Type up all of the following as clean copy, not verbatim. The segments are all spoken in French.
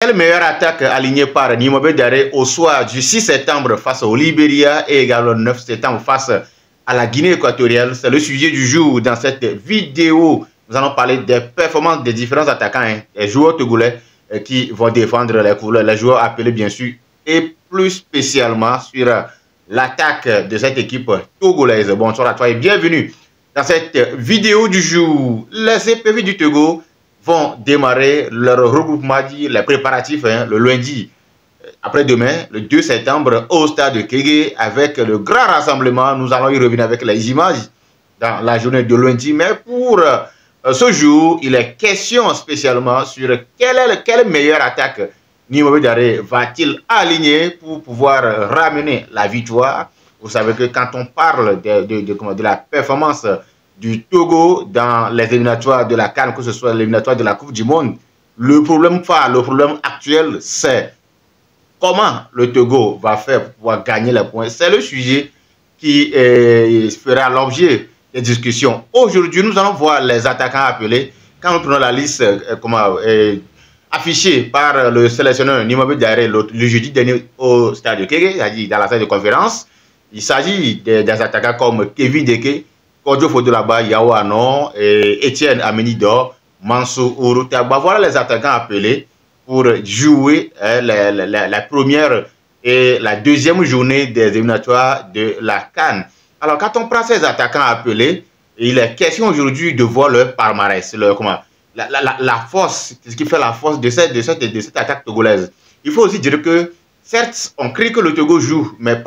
Quelle meilleure attaque alignée par Nimobé Daré au soir du 6 septembre face au Libéria et également le 9 septembre face à la Guinée équatoriale? C'est le sujet du jour dans cette vidéo. Nous allons parler des performances des différents attaquants, les joueurs togolais qui vont défendre les couleurs, les joueurs appelés bien sûr, et plus spécialement sur l'attaque de cette équipe togolaise. Bonsoir à toi et bienvenue dans cette vidéo du jour. Les EPV du Togo vont démarrer leur regroupement, les préparatifs le lundi, après-demain, le 2 septembre, au stade de Kégué, avec le grand rassemblement. Nous allons y revenir avec les images dans la journée de lundi. Mais pour ce jour, il est question spécialement sur quelle meilleure attaque Nimobé Daré va-t-il aligner pour pouvoir ramener la victoire. Vous savez que quand on parle de la performance du Togo dans les éliminatoires de la CAN, que ce soit l'éliminatoire de la Coupe du Monde, le problème phare, le problème actuel, c'est comment le Togo va faire pour pouvoir gagner les points. C'est le sujet qui fera l'objet des discussions. Aujourd'hui, nous allons voir les attaquants appelés. Quand nous prenons la liste affichée par le sélectionneur Nimobé Daré le jeudi dernier au stade de Kégué, c'est-à-dire dans la salle de conférence, il s'agit des attaquants comme Kevin Deke, Kodjo Fodolaba, Yao Anon, Etienne Amenidor, Mansour Urutagba. Voilà les attaquants appelés pour jouer la première et la deuxième journée des éliminatoires de la CAN. Alors, quand on prend ces attaquants appelés, il est question aujourd'hui de voir leur palmarès, la force, ce qui fait la force de cette attaque togolaise. Il faut aussi dire que, certes, on crie que le Togo joue, mais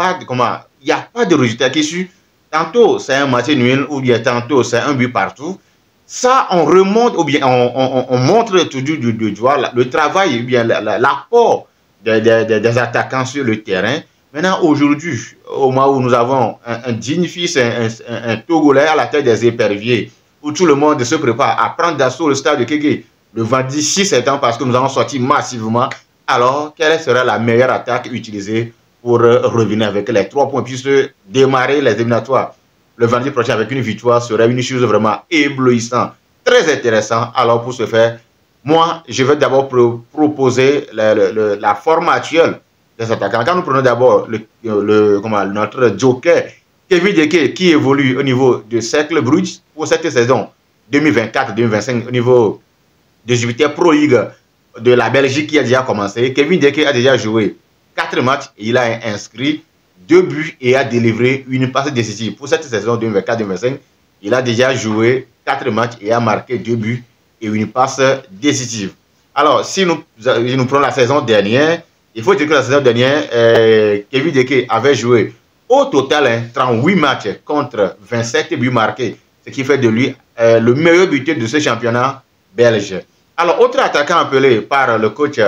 il n'y a pas de résultat qui suit. Tantôt, c'est un match nul, ou bien tantôt, c'est un but partout. Ça, on remonte, ou bien on montre toujours du doigt le travail, ou bien l'apport des attaquants sur le terrain. Maintenant, aujourd'hui, au moment où nous avons un digne fils, un Togolais à la tête des éperviers, où tout le monde se prépare à prendre d'assaut le stade de Kégué le 26 septembre parce que nous allons sortir massivement, alors, quelle sera la meilleure attaque utilisée pour revenir avec les 3 points, puisque démarrer les éliminatoires le vendredi prochain avec une victoire serait une chose vraiment éblouissante, très intéressant. Alors pour ce faire, moi, je vais d'abord proposer la forme actuelle des attaquants. Quand nous prenons d'abord notre joker, Kevin Deke, qui évolue au niveau de Cercle Bruges pour cette saison 2024-2025 au niveau de Jupiter Pro League de la Belgique qui a déjà commencé. Kevin Deke a déjà joué 4 matchs et il a inscrit 2 buts et a délivré une passe décisive. Pour cette saison 2024-2025, il a déjà joué 4 matchs et a marqué 2 buts et une passe décisive. Alors, si nous prenons la saison dernière, il faut dire que la saison dernière, Kevin Deke avait joué au total 38 matchs contre 27 buts marqués, ce qui fait de lui le meilleur buteur de ce championnat belge. Alors, autre attaquant appelé par le coach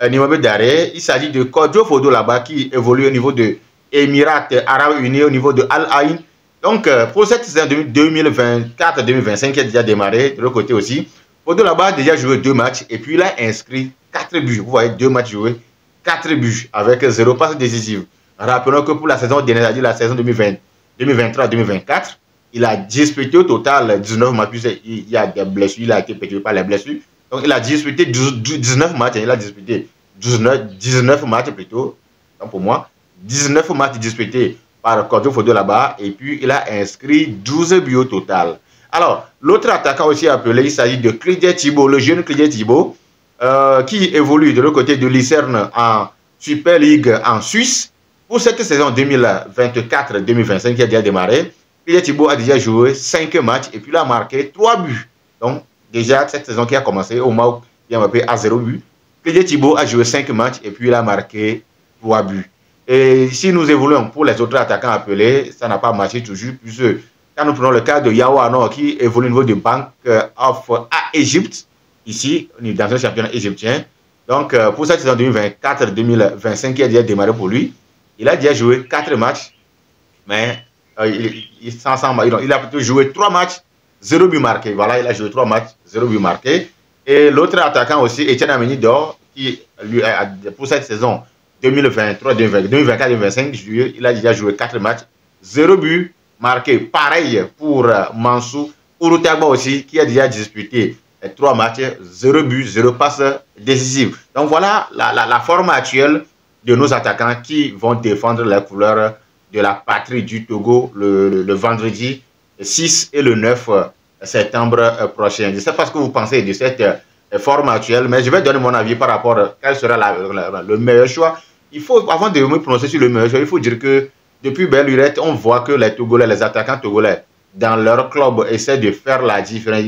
Nimobé Daré, il s'agit de Kodjo Fodolaba qui évolue au niveau de Émirats Arabes Unis, au niveau de Al Ain. Donc, pour cette saison 2024-2025 qui a déjà démarré, de l'autre côté aussi, Fodolaba a déjà joué 2 matchs et puis il a inscrit 4 buts. Vous voyez, 2 matchs joués, 4 buts avec 0 passe décisive. Rappelons que pour la saison dernière, c'est-à-dire la saison 2023-2024, il a disputé au total 19 matchs. Il y a des blessures, il a été perturbé par les blessures. Donc, il a disputé 19 matchs. Il a disputé 19 matchs plutôt. Donc, pour moi, 19 matchs disputés par Kodjo Fodolaba. Et puis, il a inscrit 12 buts au total. Alors, l'autre attaquant aussi appelé, il s'agit de Clédier Thibault, le jeune Clédier Thibault, qui évolue de l'autre côté de Lucerne en Super League en Suisse. Pour cette saison 2024-2025 qui a déjà démarré, Clédier Thibault a déjà joué 5 matchs et puis il a marqué 3 buts. Donc, déjà, cette saison qui a commencé, au moment où il a marqué à 0 but, Clédier Thibault a joué 5 matchs et puis il a marqué 3 buts. Et si nous évoluons pour les autres attaquants appelés, ça n'a pas marché toujours, puisque quand nous prenons le cas de Yao Anon qui évolue au niveau de Bank of Egypt, ici, dans un championnat égyptien. Donc, pour cette saison 2024-2025 qui a déjà démarré pour lui, il a déjà joué 4 matchs, mais il a plutôt joué 3 matchs, 0 but marqué. Voilà, il a joué 3 matchs, 0 but marqué. Et l'autre attaquant aussi, Etienne Amenidor, qui lui, pour cette saison 2024-2025, il a déjà joué 4 matchs, 0 but marqué. Pareil pour Mansour Urutagba aussi, qui a déjà disputé 3 matchs, 0 but, 0 passe décisive. Donc voilà la forme actuelle de nos attaquants qui vont défendre les couleurs de la patrie du Togo le vendredi 6 et le 9 septembre prochain. Je ne sais pas ce que vous pensez de cette forme actuelle, mais je vais donner mon avis par rapport à quel sera le meilleur choix. Il faut, avant de me prononcer sur le meilleur choix, il faut dire que depuis belle lurette, on voit que les Togolais, les attaquants togolais, dans leur club, essaient de faire la différence.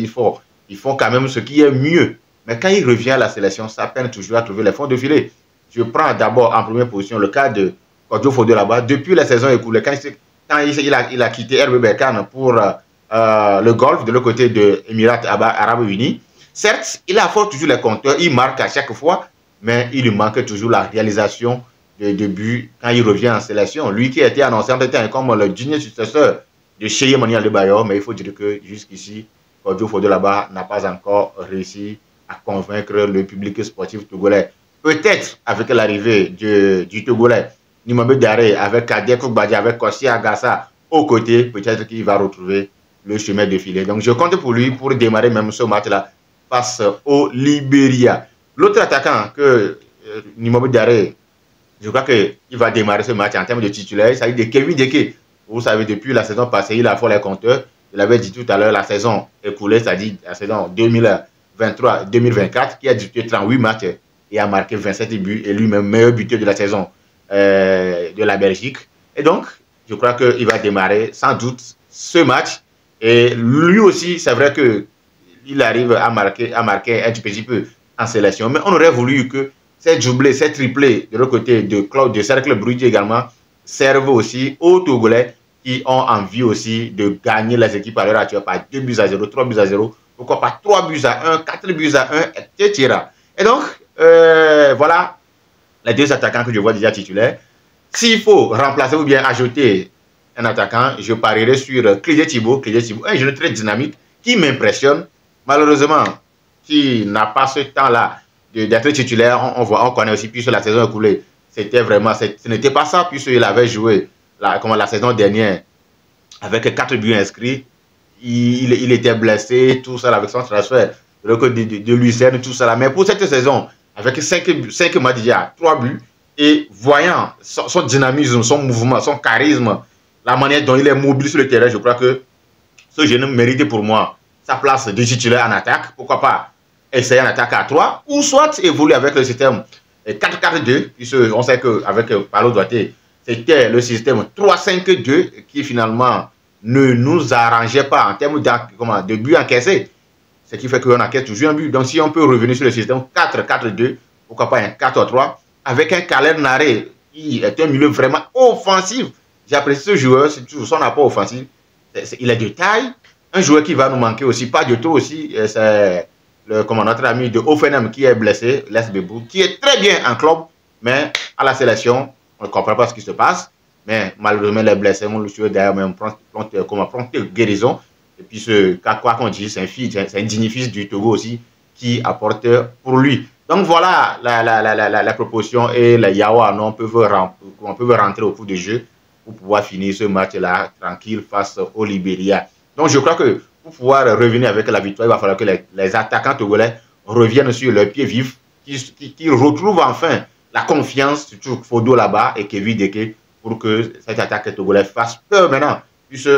Ils font quand même ce qui est mieux. Mais quand il revient à la sélection, ça peine toujours à trouver les fonds de filet. Je prends d'abord en première position le cas de Kodjo Fodo là-bas. Depuis la saison écoulée, quand il a quitté RB Berkane pour le golf de l'autre côté de Émirats Arabes Unis, certes, il affronte toujours les compteurs, il marque à chaque fois, mais il lui manque toujours la réalisation de but quand il revient en sélection. Lui qui a été annoncé en temps comme le digne successeur de Cheye Mani Adebayor, mais il faut dire que jusqu'ici, Kodjo Fodo là-bas n'a pas encore réussi à convaincre le public sportif togolais. Peut-être avec l'arrivée du Togolais Nimambe Daré, avec Kader Koukbadji, avec Kossi Agassa aux côtés, peut-être qu'il va retrouver le chemin de filet. Donc je compte pour lui pour démarrer même ce match-là face au Libéria. L'autre attaquant que Nimambe Daré, je crois qu'il va démarrer ce match en termes de titulaire, ça veut dire Kevin Deke. Vous savez, depuis la saison passée, il a fait les compteurs. Je l'avais dit tout à l'heure, la saison écoulée, c'est-à-dire la saison 2023-2024, qui a disputé 38 matchs et a marqué 27 buts, et lui-même meilleur buteur de la saison de la Belgique. Et donc, je crois qu'il va démarrer sans doute ce match. Et lui aussi, c'est vrai qu'il arrive à marquer un petit peu en sélection. Mais on aurait voulu que ces doublés, ces triplés de l'autre côté de Cercle Bruges également servent aussi aux Togolais qui ont envie aussi de gagner les équipes à l'heure actuelle par 2 buts à 0, 3 buts à 0, pourquoi pas 3 buts à 1, 4 buts à 1, etc. Et donc, voilà les deux attaquants que je vois déjà titulaires. S'il faut remplacer ou bien ajouter un attaquant, je parierai sur Clédé Thibaut, un jeune très dynamique qui m'impressionne. Malheureusement, qui n'a pas ce temps-là d'être titulaire, on connaît aussi, puisque la saison écoulée, c'était vraiment, ce n'était pas ça, puisqu'il avait joué la saison dernière avec 4 buts inscrits. Il était blessé, tout ça, avec son transfert de Lucerne, tout ça. Mais pour cette saison, avec 5 matchs déjà, 3 buts, et voyant son dynamisme, son mouvement, son charisme, la manière dont il est mobile sur le terrain, je crois que ce jeune mérite pour moi sa place de titulaire en attaque. Pourquoi pas essayer en attaque à 3, ou soit évoluer avec le système 4-4-2, puisqu'on sait qu'avec Paulo Duarte, c'était le système 3-5-2 qui finalement ne nous arrangeait pas en termes de buts encaissés. Ce qui fait qu'on encaisse toujours un but. Donc si on peut revenir sur le système 4-4-2, pourquoi pas un 4-3, avec un Khaled Naré qui est un milieu vraiment offensif. J'apprécie ce joueur, c'est toujours son apport offensif. Il est de taille. Un joueur qui va nous manquer aussi, pas du tout aussi, c'est notre ami de Offenham qui est blessé, Les Bebou, qui est très bien en club, mais à la sélection, on ne comprend pas ce qui se passe. Mais malheureusement, les blessés ont le choix d'ailleurs même prompte guérison. Et puis, quoi qu'on dise, c'est un digne fils du Togo aussi qui apporte pour lui. Donc voilà la proposition, et les Yawa peuvent rentrer au cours du jeu pour pouvoir finir ce match-là tranquille face au Libéria. Donc je crois que pour pouvoir revenir avec la victoire, il va falloir que les attaquants togolais reviennent sur leurs pieds vifs, qu'ils retrouvent enfin la confiance, surtout Fodo là-bas et Kevin Deke, pour que cette attaque togolaise fasse peur maintenant. Puisque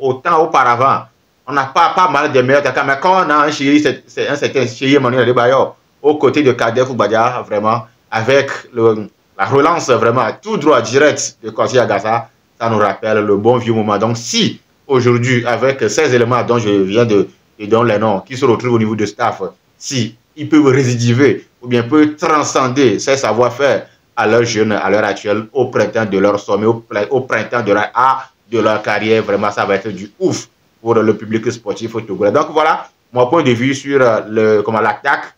autant auparavant, on n'a pas mal de meilleurs attaquants, mais quand on a un certain Cheye Mani Adebayor aux côtés de Kader Koukbadji, vraiment, avec la relance vraiment tout droit, direct de Kossi Agassa, ça nous rappelle le bon vieux moment. Donc si aujourd'hui, avec ces éléments dont je viens de donner les noms, qui se retrouvent au niveau de staff, si ils peuvent résidiver ou bien peuvent transcender ces savoir-faire à leurs jeunes, à l'heure actuelle, au printemps de leur sommet, au printemps de leur carrière, vraiment, ça va être du ouf pour le public sportif au Togo. Donc voilà mon point de vue sur l'attaque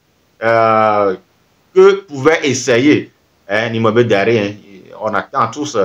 que pouvait essayer Nimambe Daré. On attend tous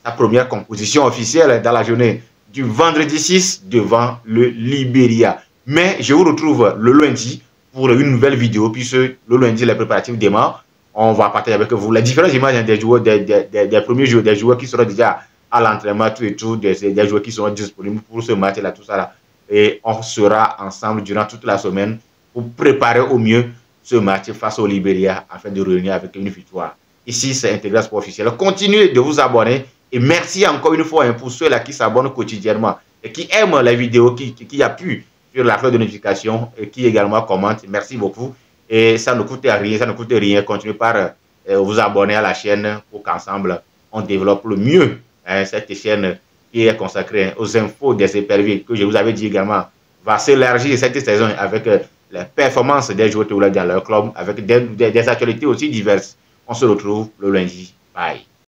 sa première composition officielle dans la journée du vendredi 6 devant le Libéria. Mais je vous retrouve le lundi pour une nouvelle vidéo, puisque le lundi, les préparatifs démarrent. On va partager avec vous les différentes images des joueurs, des premiers joueurs, des joueurs qui seront déjà à l'entraînement, tout et tout, des joueurs qui seront disponibles pour ce match-là, tout ça là. et on sera ensemble durant toute la semaine pour préparer au mieux ce match face au Libéria afin de revenir avec une victoire. Ici, c'est Intégral Sport Officiel. Continuez de vous abonner et merci encore une fois pour ceux-là qui s'abonnent quotidiennement et qui aiment la vidéo, qui appuient sur la cloche de notification et qui également commentent. Merci beaucoup. Et ça ne coûte rien, ça ne coûte rien. Continuez par vous abonner à la chaîne pour qu'ensemble, on développe le mieux cette chaîne qui est consacrée aux infos des éperviers, que je vous avais dit également, va s'élargir cette saison avec les performances des joueurs dans leur club, avec des actualités aussi diverses. On se retrouve le lundi. Bye.